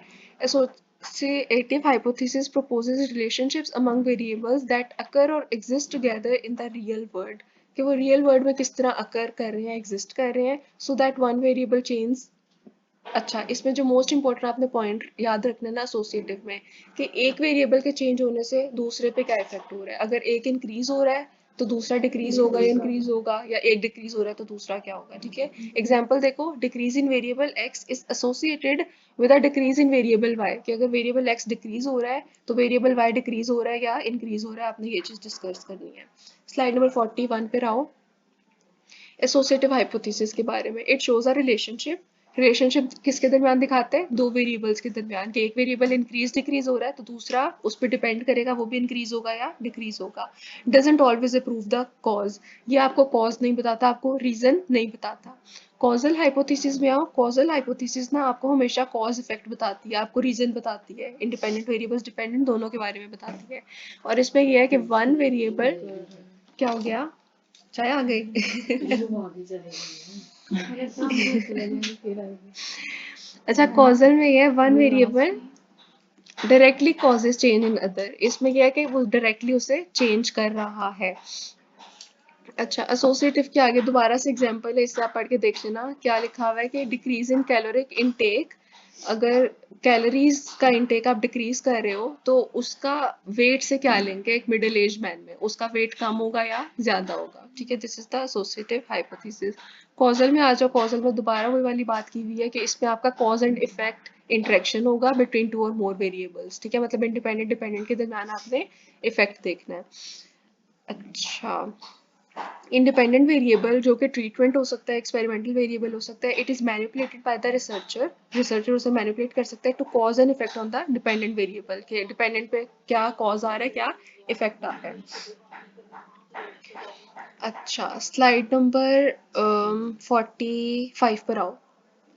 Associative hypothesis proposes relationships among variables that occur or exist together in the real world, कि वो रियल वर्ल्ड में किस तरह अकर कर रहे हैं, एग्जिस्ट कर रहे हैं, so that one variable change. अच्छा, इसमें जो मोस्ट इंपॉर्टेंट आपने पॉइंट याद रखना है ना एसोसिएटिव में, कि एक वेरिएबल के चेंज होने से दूसरे पे क्या इफेक्ट हो रहा है। अगर एक इंक्रीज हो रहा है तो दूसरा डिक्रीज होगा या इंक्रीज होगा, या एक डिक्रीज हो रहा है तो दूसरा क्या होगा। ठीक है, एग्जाम्पल देखो, decrease in variable x is associated with a decrease in variable y, कि अगर वेरिएबल एक्स डिक्रीज हो रहा है तो वेरिएबल वाई डिक्रीज हो रहा है या इंक्रीज हो रहा है। आपने ये चीज डिस्कस करनी है। स्लाइड नंबर 41 पे आओ, एसोसिएटिव हाइपोथेसिस के बारे में। It shows a relationship. Relationship किसके दरमियान दिखाते हैं? दो वेरिएबल्स के दरमियान, कि एक वेरिएबल इंक्रीज डिक्रीज हो रहा है तो दूसरा उस पर डिपेंड करेगा, वो भी इंक्रीज होगा या डिक्रीज होगा। Doesn't always approve the cause, ये आपको कॉज नहीं बताता, आपको रीजन नहीं बताता। कॉजल हाइपोथेसिस में आओ, कॉजल हाइपोथेसिस ना आपको हमेशा कॉज इफेक्ट बताती है, आपको रीजन बताती है, इंडिपेंडेंट वेरिएबल्स डिपेंडेंट दोनों के बारे में बताती है। और इसमें यह है कि वन वेरिएबल, क्या हो गया, चाय आ गई। अच्छा, कॉजल में ये one variable directly causes change in other, इसमें यह है कि वो डायरेक्टली उसे चेंज कर रहा है। अच्छा, एसोसिएटिव के आगे दोबारा से एग्जांपल है, इससे आप पढ़ के देख लेना क्या लिखा हुआ है, कि डिक्रीज इन कैलोरिक इनटेक। अगर कैलोरीज का इनटेक आप डिक्रीज कर रहे हो तो उसका वेट से क्या लेंगे, एक मिडिल एज मैन में उसका वेट कम होगा या ज्यादा होगा। ठीक है, this is the associative hypothesis. Causal में आ जाओ, कॉजल में दोबारा वही वाली बात की हुई है कि इसमें आपका कॉज एंड इफेक्ट इंटरेक्शन होगा बिटवीन टू और मोर वेरिएबल्स। ठीक है, मतलब इंडिपेंडेंट डिपेंडेंट के दरमियान आपने इफेक्ट देखना है। अच्छा, इंडिपेंडेंट वेरिएबल जो कि ट्रीटमेंट हो सकता है, एक्सपेरिमेंटल वेरिएबल हो सकता है, it is manipulated by the researcher. Researcher उसे मैनिपुलेट कर सकता है to cause an effect on the dependent variable, के डिपेंडेंट पे क्या कॉज आ रहा है, क्या इफेक्ट आ रहा है। अच्छा, स्लाइड नंबर 45 पर आओ।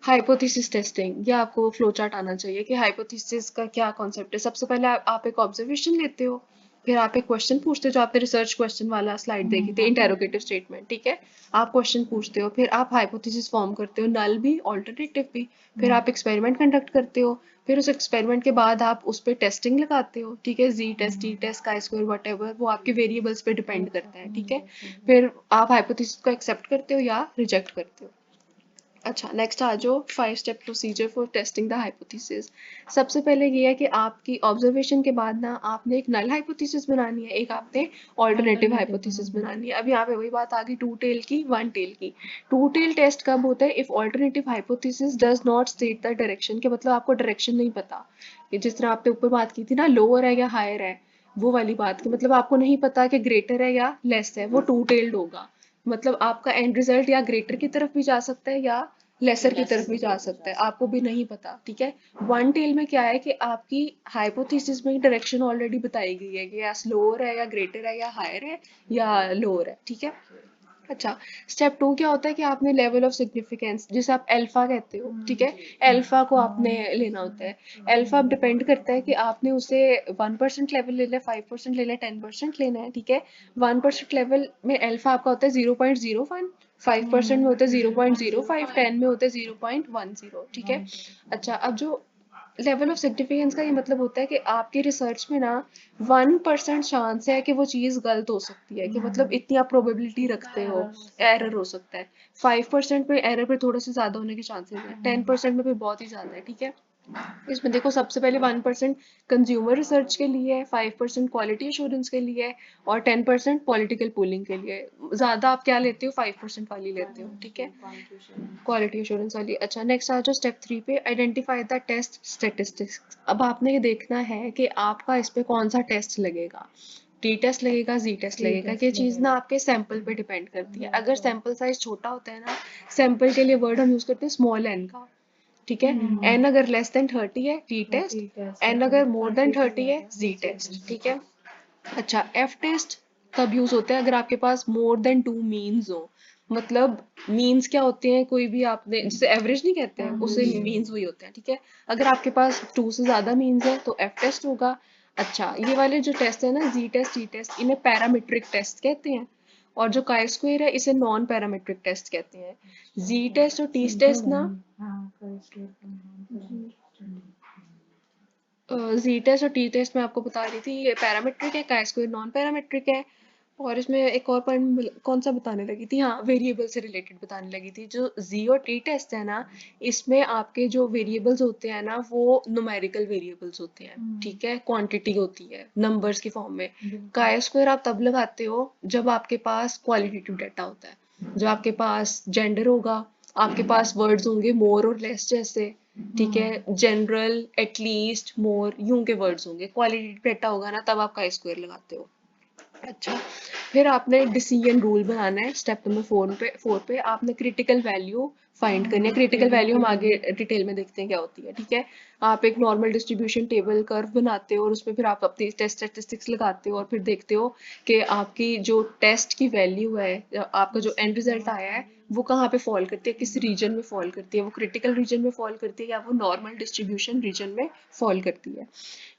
हाइपोथेसिस टेस्टिंग, ये आपको फ्लो चार्ट आना चाहिए कि हाइपोथेसिस का क्या कॉन्सेप्ट है। सबसे पहले आप एक ऑब्जर्वेशन लेते हो, फिर आप एक क्वेश्चन पूछते हो, जो आपने रिसर्च क्वेश्चन वाला स्लाइड देखी थी, इंटेरोगेटिव स्टेटमेंट। ठीक है, आप क्वेश्चन पूछते हो, फिर आप हाइपोथेसिस फॉर्म करते हो, नल भी ऑल्टरनेटिव भी, फिर आप एक्सपेरिमेंट कंडक्ट करते हो, फिर उस एक्सपेरिमेंट के बाद आप उस पर टेस्टिंग लगाते हो। ठीक है, G test, T test, chi square, whatever, वो आपके वेरिएबल्स पे डिपेंड करता है। ठीक है, फिर आप हाइपोथेसिस को एक्सेप्ट करते हो या रिजेक्ट करते हो। अच्छा, नेक्स्ट आ जाओ, 5 step procedure for testing the hypothesis. सबसे पहले ये है कि आपकी ऑब्जर्वेशन के बाद ना आपने एक नल हाइपोथेसिस बनानी है, एक आपने ऑल्टरनेटिव हाइपोथेसिस बनानी है। अब यहाँ पे वही बात आ गई टू टेल की, वन टेल की। टू टेल टेस्ट कब होता है? If alternative hypothesis does not state the direction, के मतलब आपको डायरेक्शन नहीं पता, कि जिस तरह आपने ऊपर बात की थी ना, लोअर है या हायर है, वो वाली बात की, मतलब आपको नहीं पता कि ग्रेटर है या लेस है, वो टू टेल्ड होगा। मतलब आपका एंड रिजल्ट या ग्रेटर की तरफ भी जा सकता है या लेसर की तरफ भी जा सकता है, आपको भी नहीं पता। ठीक है, वन टेल में क्या है कि आपकी हाइपोथेसिस में डायरेक्शन ऑलरेडी बताई गई है कि या स्लोअर है या ग्रेटर है या हायर है या लोअर है। ठीक है, अच्छा, स्टेप 2 क्या होता है कि आपने लेवल ऑफ सिग्निफिकेंस, जिसे आप अल्फा कहते हो, ठीक है, अल्फा को आपने लेना होता है। अल्फा अब डिपेंड करता है कि आपने उसे 1% लेवल लेना है, 5% लेना है, 10% लेना है। ठीक है, 1% लेवल में अल्फा आपका होता है 0.01, 5% में होता है 0.05, 10 में होता है 0.10। ठीक है, अच्छा, अब जो लेवल ऑफ सिग्निफिकेंस का ये मतलब होता है कि आपकी रिसर्च में ना 1% चांस है कि वो चीज़ गलत हो सकती है, कि मतलब इतनी आप प्रोबेबिलिटी रखते हो, एरर हो सकता है। 5% में एरर पे थोड़े से ज़्यादा होने के चांसेस हैं, 10% में भी बहुत ही ज़्यादा है। ठीक है, इसमें देखो, सबसे पहले 1% कंज्यूमर रिसर्च के लिए है, 5% क्वालिटी एश्योरेंस के लिए है, और 10% पॉलिटिकल पूलिंग के लिए है। ज़्यादा आप क्या लेते हो? 5% वाली लेते हो। ठीक है, क्वालिटी एश्योरेंस वाली। अच्छा, नेक्स्ट आ जाओ स्टेप 3 पे, आइडेंटिफाई द टेस्ट स्टेटिस्टिक्स। अब आपने ये देखना है कि आपका इस पे कौन सा टेस्ट लगेगा, टी टेस्ट लगेगा, जी टेस्ट लगेगा। ये चीज़ ना आपके सैंपल पे डिपेंड करती है। अगर सैंपल साइज छोटा होता है ना, सैंपल के लिए वर्ड हम यूज करते हैं स्मॉल एन का। ठीक है, एन अगर लेस देन 30 है, टी टेस्ट, एन अगर मोर देन 30 है, जी टेस्ट। ठीक है, अच्छा, एफ टेस्ट कब यूज होता है? अगर आपके पास मोर देन 2 मीन्स हो। मतलब मीन्स क्या होते हैं? कोई भी आपने, जिसे एवरेज नहीं कहते हैं, उसे मीन्स वही होते हैं। ठीक है, अगर आपके पास 2 से ज्यादा मीन्स है तो एफ टेस्ट होगा। अच्छा, ये वाले जो टेस्ट है ना, जी टेस्ट, टी टेस्ट, इन्हें पैरामीट्रिक टेस्ट कहते हैं, और जो काई स्क्वायर है इसे नॉन पैरामीट्रिक टेस्ट कहते हैं। जी टेस्ट और टी टेस्ट ना, जी टेस्ट और टी टेस्ट मैं आपको बता रही थी, ये पैरामेट्रिक है, काई स्क्वायर नॉन पैरामेट्रिक है। और इसमें एक और पॉइंट कौन सा बताने लगी थी, हाँ वेरिएबल से रिलेटेड बताने लगी थी। जो जी और टी टेस्ट है ना, इसमें आपके जो वेरिएबल्स होते हैं ना वो न्यूमेरिकल वेरिएबल्स होते हैं, ठीक है, क्वांटिटी होती है नंबर्स की फॉर्म में। काई स्क्वायर आप तब लगाते हो जब आपके पास क्वालिटेटिव डाटा होता है, जब आपके पास जेंडर होगा, आपके पास वर्ड्स होंगे मोर और लेस जैसे, ठीक है, जनरल, एटलीस्ट, मोर, यूं के वर्ड्स होंगे। क्वालिटेटिव डाटा होगा ना तब आप काई स्क्वायर लगाते हो। अच्छा, फिर आपने डिसीजन रूल बनाना है। स्टेप नंबर 4 पे आपने क्रिटिकल वैल्यू फाइंड करनी है। क्रिटिकल वैल्यू हम आगे डिटेल में देखते हैं क्या होती है, ठीक है। आप एक नॉर्मल डिस्ट्रीब्यूशन टेबल कर्व बनाते हो और उसमें फिर आप अपनी टेस्ट स्टैटिस्टिक्स लगाते हो और फिर देखते हो कि आपकी जो टेस्ट की वैल्यू है, आपका जो एंड रिजल्ट आया है, वो कहाँ पे फॉल करती है, किस रीजन में फॉल करती है, वो क्रिटिकल रीजन में फॉल करती है या वो नॉर्मल डिस्ट्रीब्यूशन रीजन में फॉल करती है,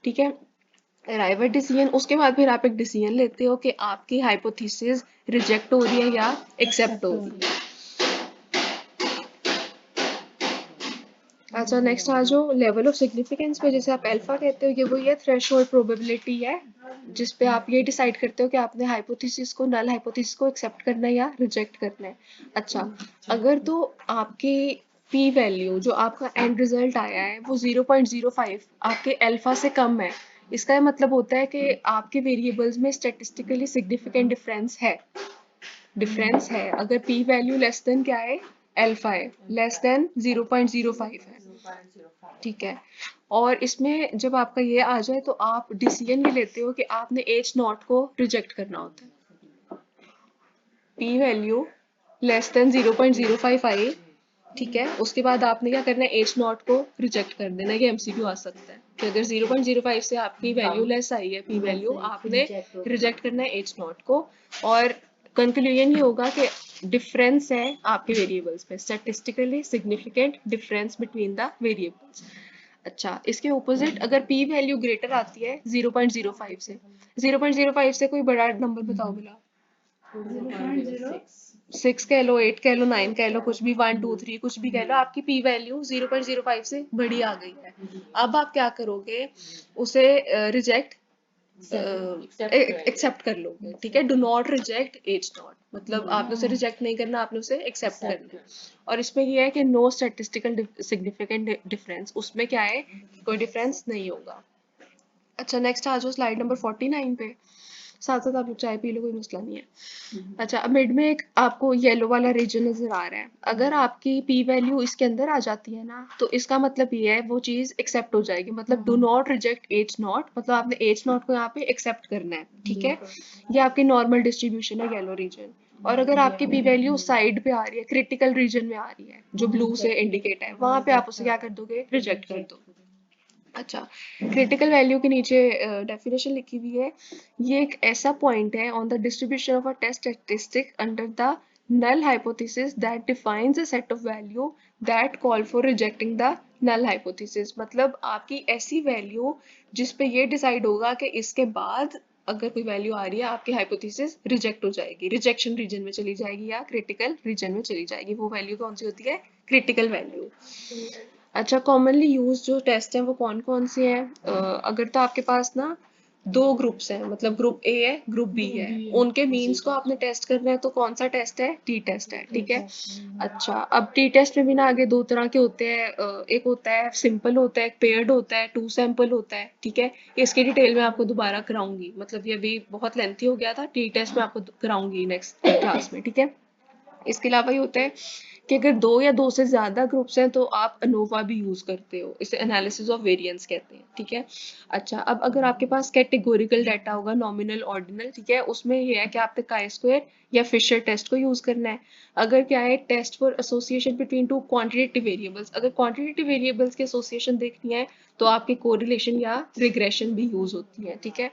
ठीक है। अराइवल डिसीजन, उसके बाद फिर आप एक डिसीजन लेते हो कि आपकी हाइपोथेसिस रिजेक्ट हो रही है या एक्सेप्ट हो रही है। अच्छा, नेक्स्ट आ जाओ लेवल ऑफ सिग्निफिकेंस पे। जैसे आप अल्फा कहते हो, ये वो ये थ्रेशोल्ड प्रोबेबिलिटी है जिस पे आप ये डिसाइड करते हो कि आपने हाइपोथेसिस को, नल हाइपोथेसिस को एक्सेप्ट करना है या रिजेक्ट करना है। अच्छा, अगर तो आपकी पी वैल्यू जो आपका एंड रिजल्ट आया है वो 0.05 आपके अल्फा से कम है, इसका मतलब होता है कि आपके वेरिएबल्स में स्टैटिस्टिकली सिग्निफिकेंट डिफरेंस है। अगर पी वैल्यू लेस देन क्या है, अल्फा है, लेस देन 0.05 है, ठीक है। और इसमें जब आपका ये आ जाए तो आप डिसीजन ये लेते हो कि आपने एच नॉट को रिजेक्ट करना होता है। पी वैल्यू लेस देन 0.05 आई, ठीक है, उसके बाद आपने क्या करना है, एच नॉट को रिजेक्ट कर देना। ये एमसीक्यू आ सकता है कि अगर 0.05 से आपकी वैल्यू लेस आई है, पी वैल्यू, आपने रिजेक्ट करना है एच नॉट को। और कंक्लूजन ये होगा कि डिफरेंस है आपके वेरिएबल्स में, statistically significant difference between the variables. अच्छा, इसके ऑपोजिट अगर पी वैल्यू ग्रेटर आती है 0.05 से, 0.05 से कोई बड़ा नंबर बताओ भला। 6 कह लो, 8 कह लो, 9 कह लो, कुछ भी, 1 2 3 कुछ भी कह लो, आपकी पी वैल्यू 0.05 से बड़ी आ गई है। अब आप क्या करोगे, उसे रिजेक्ट एक्सेप्ट कर लोगे, ठीक है। Do not reject H not, मतलब आपने उसे रिजेक्ट नहीं करना, आपने उसे एक्सेप्ट करना है। और इसमें ये है कि नो स्टैटिस्टिकल सिग्निफिकेंट डिफरेंस, उसमें क्या है, कोई डिफरेंस नहीं होगा। अच्छा, नेक्स्ट आ जाओ स्लाइड नंबर 49 पे। साथ साथ आप लोग चाय पी लो, कोई मसला नहीं है। अच्छा, अब मिड में एक आपको येलो वाला रीजन नजर आ रहा है। अगर आपकी पी वैल्यू इसके अंदर आ जाती है ना, तो इसका मतलब ये है वो चीज एक्सेप्ट हो जाएगी। मतलब do not reject H not, मतलब आपने एच नॉट को यहाँ पे एक्सेप्ट करना है, ठीक है। ये आपकी नॉर्मल डिस्ट्रीब्यूशन है येलो रीजन। और अगर आपकी पी वैल्यू साइड पे आ रही है, क्रिटिकल रीजन में आ रही है, जो ब्लू से इंडिकेट है, वहां पे आप उसे क्या कर दोगे, रिजेक्ट कर दो। अच्छा, क्रिटिकल वैल्यू के नीचे डेफिनेशन लिखी हुई है, ये एक ऐसा पॉइंट है on the distribution of a test statistic under the null hypothesis that defines a set of value that call for rejecting the null hypothesis। मतलब आपकी ऐसी वैल्यू जिस पे ये डिसाइड होगा कि इसके बाद अगर कोई वैल्यू आ रही है, आपकी हाइपोथेसिस रिजेक्ट हो जाएगी, रिजेक्शन रीजन में चली जाएगी या क्रिटिकल रीजन में चली जाएगी। वो वैल्यू कौन सी होती है, क्रिटिकल वैल्यू। अच्छा, कॉमनली यूज जो टेस्ट हैं वो कौन कौन से हैं, अगर तो आपके पास ना दो ग्रुप्स हैं, मतलब ग्रुप ए है, ग्रुप बी है, उनके मीन्स को आपने टेस्ट करना है, तो कौन सा टेस्ट है, टी टेस्ट है, ठीक है। अच्छा, अब टी टेस्ट में भी ना आगे दो तरह के होते हैं, एक होता है सिंपल होता है, एक पेयर्ड होता है, टू सैंपल होता है, ठीक है। इसकी डिटेल में आपको दोबारा कराऊंगी, मतलब ये अभी बहुत लेंथी हो गया था, टी टेस्ट में आपको कराऊंगी नेक्स्ट क्लास में, ठीक है। इसके अलावा ये होता है कि अगर दो या दो से ज्यादा ग्रुप्स हैं तो आप अनोवा भी यूज करते हो, इसे एनालिसिस ऑफ वेरिएंस कहते हैं, ठीक है। अच्छा, अब अगर आपके पास कैटेगोरिकल डाटा होगा, नॉमिनल ऑर्डिनल, ठीक है, उसमें ये है कि आपने काई स्क्वायर या फिशर टेस्ट को यूज करना है। अगर क्या है, test for association between two quantitative variables, अगर क्वांटिटेटिव वेरिएबल्स की एसोसिएशन देखनी है तो आपकी कोरिलेशन या रिग्रेशन भी यूज होती है, ठीक है।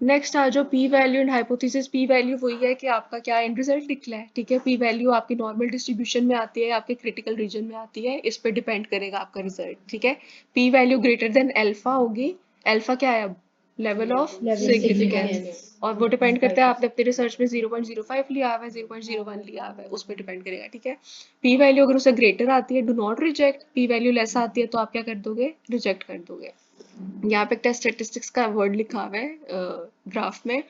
नेक्स्ट आ जाओ P value and hypothesis. P value वही है कि आपका क्या एंड रिजल्ट निकला है, ठीक है। पी वैल्यू आपकी नॉर्मल डिस्ट्रीब्यूशन में आती है, आपके क्रिटिकल रीजन में आती है, इस पे डिपेंड करेगा आपका रिजल्ट, ठीक है। P value greater than alpha होगी, अल्फा क्या है अब, लेवल ऑफ सिग्निफिकेंस, और वो डिपेंड करता है आपने अपने रिसर्च में 0.05 लिया हुआ है, 0.01 लिया हुआ है, उस पर डिपेंड करेगा, ठीक है। पी वैल्यू अगर उससे ग्रेटर आती है, do not reject, P value less आती है तो आप क्या कर दोगे, रिजेक्ट कर दोगे। यहाँ पे टेस्ट स्टैटिस्टिक्स का वर्ड लिखा हुआ है ग्राफ में।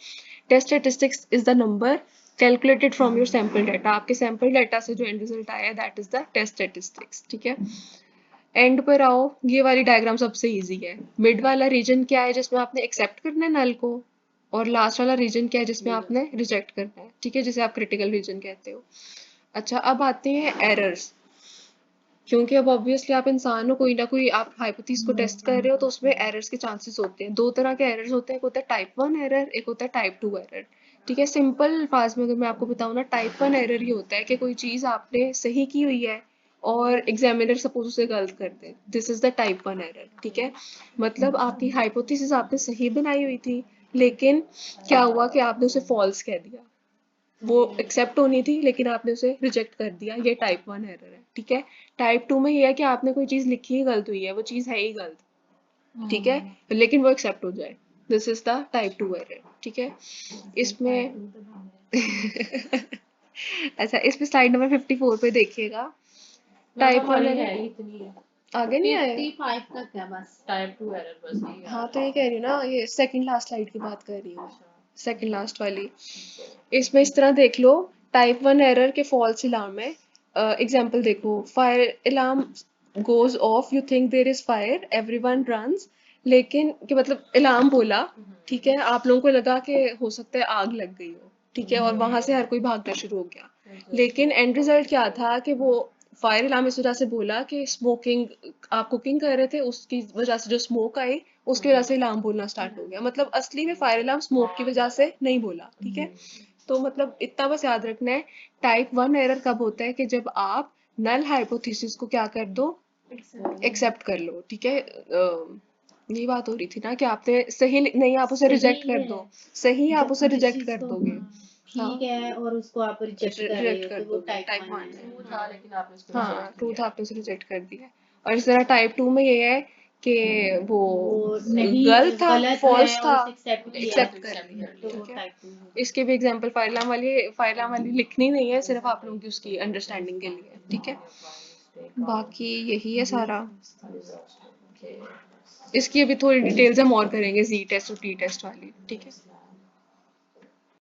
Test statistics is the number calculated from your sample data. आपके सैम्पल डाटा से जो एंड रिजल्ट आया है that is the test statistics, ठीक है। एंड पर आओ, ये वाली डायग्राम सबसे इजी है। मिड वाला रीजन क्या है जिसमें आपने एक्सेप्ट करना है नल को, और लास्ट वाला रीजन क्या है जिसमें आपने रिजेक्ट करना है, ठीक है, जिसे आप क्रिटिकल रीजन कहते हो। अच्छा, अब आते हैं एरर्स। क्योंकि अब ऑब्वियसली आप इंसान हो, कोई ना कोई आप हाइपोथेसिस को टेस्ट कर रहे हो, तो उसमें एरर्स के चांसेस होते हैं। दो तरह के एरर्स होते हैं, एक होता है टाइप 1 एरर, एक होता है टाइप 2 एरर, ठीक है। सिंपल अल्फाज में अगर मैं आपको बताऊं ना, टाइप 1 एरर ये होता है कि कोई चीज आपने सही की हुई है और एग्जामिनर सपोज उसे गलत कर दे, this is the type 1 error, ठीक है। मतलब आपकी हाइपोथेसिस आपने सही बनाई हुई थी, लेकिन क्या हुआ कि आपने उसे फॉल्स कह दिया, वो एक्सेप्ट होनी थी लेकिन आपने उसे रिजेक्ट कर दिया, ये टाइप 1 एरर है, ठीक है। टाइप 2 में ये है कि आपने कोई चीज लिखी ही गलत हुई है, वो चीज है ही गलत, ठीक है, लेकिन वो एक्सेप्ट हो जाए, this is the type 2 error, ठीक है। इसमें अच्छा, इसमें स्लाइड नंबर 54 पे देखिएगा। टाइप 1 एरर इतनी है, आगे नहीं आए। 55 तक है बस, टाइप 2 एरर बस यही हाँ, तो ये कह रही हूँ ना, ये सेकंड लास्ट स्लाइड की बात कर रही हूँ, सेकंड लास्ट वाली। इसमें इस तरह देख लो, टाइप 1 एरर के फॉल्स अलार्म में एग्जांपल देखो, fire alarm goes off, you think there is fire, everyone runs, लेकिन कि मतलब अलार्म बोला, ठीक है, आप लोगों को लगा कि हो सकता है आग लग गई हो, ठीक है, और वहां से हर कोई भागना शुरू हो गया, लेकिन एंड रिजल्ट क्या था कि वो फायर अलार्म इस वजह से बोला कि स्मोकिंग, आप कुकिंग कर रहे थे, उसकी वजह से जो स्मोक आई, उसकी वजह से अलार्म बोलना स्टार्ट हो गया। मतलब असली में फायर अलार्म स्मोक की वजह से नहीं बोला, ठीक है। तो मतलब इतना बस याद रखना है, टाइप 1 एरर कब होता है कि जब आप नल हाइपोथेसिस को क्या कर दो, एक्सेप्ट कर लो, ठीक है। यही बात हो रही थी ना कि आपने सही नहीं, आप उसे रिजेक्ट सही कर है दो, सही आप जब उसे जिस रिजेक्ट चीज कर को, दोगे, हाँ, ठीक है, और उसको आप रिजेक्ट कर रहे रिजेक्ट हो कर तो वो दोगे, टाइप टाइप 1 1 है। हाँ, लेकिन आपने उसको हाँ, रिजेक्ट ट्रूथ किया, आपने उसे रिजेक्ट कर दिया। और इस तरह टाइप 2 में ये है कि वो वो नहीं, गलत था, गलत है फॉल्स और था, उसे एक्सेप्ट किया, एक्सेप्ट कर लिया, तो वो ठीक है। टाइप 2 है। इसके भी एग्जांपल फाइलाम वाली लिखनी नहीं है, सिर्फ आप लोगों की उसकी अंडरस्टैंडिंग के लिए, ठीक है। बाकी यही है सारा। इसकी अभी थोड़ी डिटेल्स हम और करेंगे जी टेस्ट और टी टेस्ट वाली, ठीक है।